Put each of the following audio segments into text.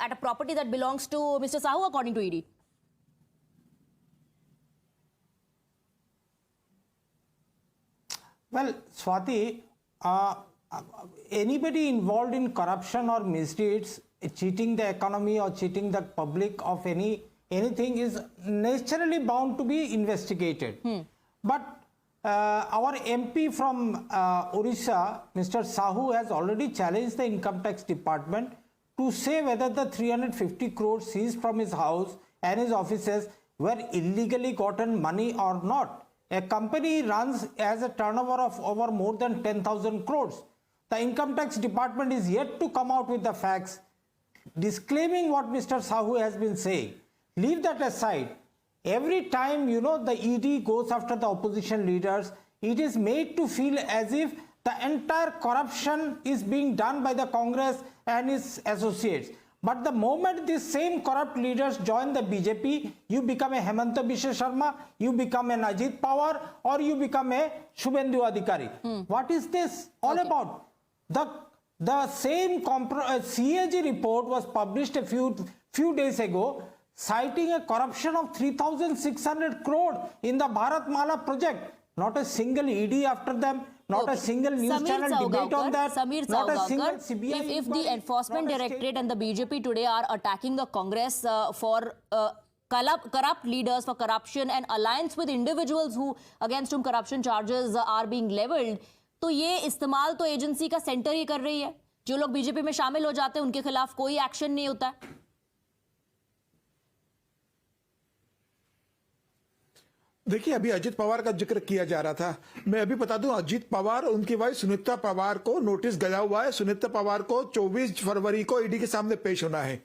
at a property that belongs to Mr. Sahu, according to ED? Well, Swati, anybody involved in corruption or misdeeds, cheating the economy or cheating the public of anything is naturally bound to be investigated. But our MP from Orissa, Mr. Sahu, has already challenged the income tax department to say whether the 350 crores seized from his house and his offices were illegally gotten money or not. A company runs as a turnover of over more than 10,000 crores. The income tax department is yet to come out with the facts, disclaiming what Mr. Sahu has been saying. Leave that aside. Every time, the ED goes after the opposition leaders, it is made to feel as if the entire corruption is being done by the Congress and its associates. But the moment these same corrupt leaders join the BJP, you become a Hemanta Biswa Sharma, you become an Ajit Pawar, or you become a Shubhendu Adhikari. What is this all about? The same CAG report was published a few days ago, citing a corruption of 3,600 crore in the Bharatmala project. Not a single ED after them, not a single news channel debate on that, not a single CBI. If the Enforcement Directorate and the BJP today are attacking the Congress for corrupt leaders, for corruption and alliance with individuals who against whom corruption charges are being leveled, तो ये इस्तेमाल तो agency का centre ही कर रही है. जो लोग बीजेपी में शामिल हो जाते हैं उनके खिलाफ कोई एक्शन नहीं होता है. देखिए, अभी अजित पवार का जिक्र किया जा रहा था. मैं अभी बता दूं, अजित पवार और उनकी वाइफ सुनीता पवार को नोटिस गया हुआ है. सुनीता पवार को 24 फरवरी को ईडी के सामने पेश होना है.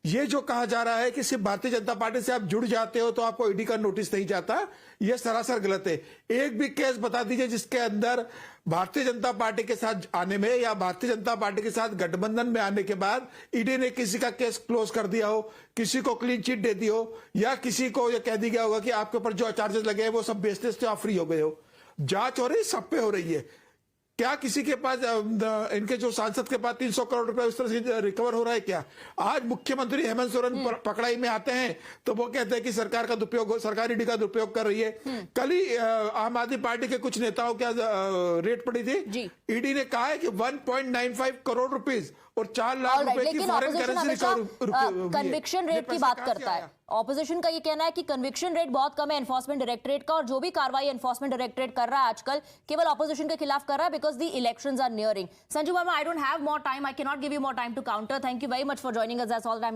ये जो कहा जा रहा है कि सिर्फ भारतीय जनता पार्टी से आप जुड़ जाते हो तो आपको ईडी का नोटिस नहीं जाता, यह सरासर गलत है. एक भी केस बता दीजिए जिसके अंदर भारतीय जनता पार्टी के साथ आने में या भारतीय जनता पार्टी के साथ गठबंधन में आने के बाद ईडी ने किसी का केस क्लोज कर दिया हो, किसी को क्लीन चिट दे दी हो, या किसी को यह कह दिया गया होगा कि आपके ऊपर जो चार्जेस लगे हैं वो सब बेसलेस थे, आप फ्री हो गए हो. जांच हो रही, सब पे हो रही है. क्या किसी के पास, इनके जो सांसद के पास 300 करोड़ रुपए उस तरह से रिकवर हो रहा है क्या? आज मुख्यमंत्री हेमंत सोरेन पकड़ाई में आते हैं तो वो कहते हैं कि सरकार का दुरुपयोग, सरकार ईडी का दुरुपयोग कर रही है. कल ही आम आदमी पार्टी के कुछ नेताओं क्या रेट पड़ी थी, ईडी ने कहा है कि 1.95 करोड़ रुपीज और 4 लाख रुपए की फॉरेन करेंसी कन्विक्शन रेट की बात करता है. ऑपोजिशन का ये कहना है कि कन्विक्शन रेट बहुत कम है एनफोर्समेंट डायरेक्टरेट का, और जो भी कार्रवाई एनफोर्समेंट डायरेक्टरेट कर रहा है आजकल केवल ऑपोजिशन के खिलाफ कर रहा है because the elections are nearing. Sanju Verma, I don't have more time, I can not give you more time to counter. Thank you very much for joining us. That's all time.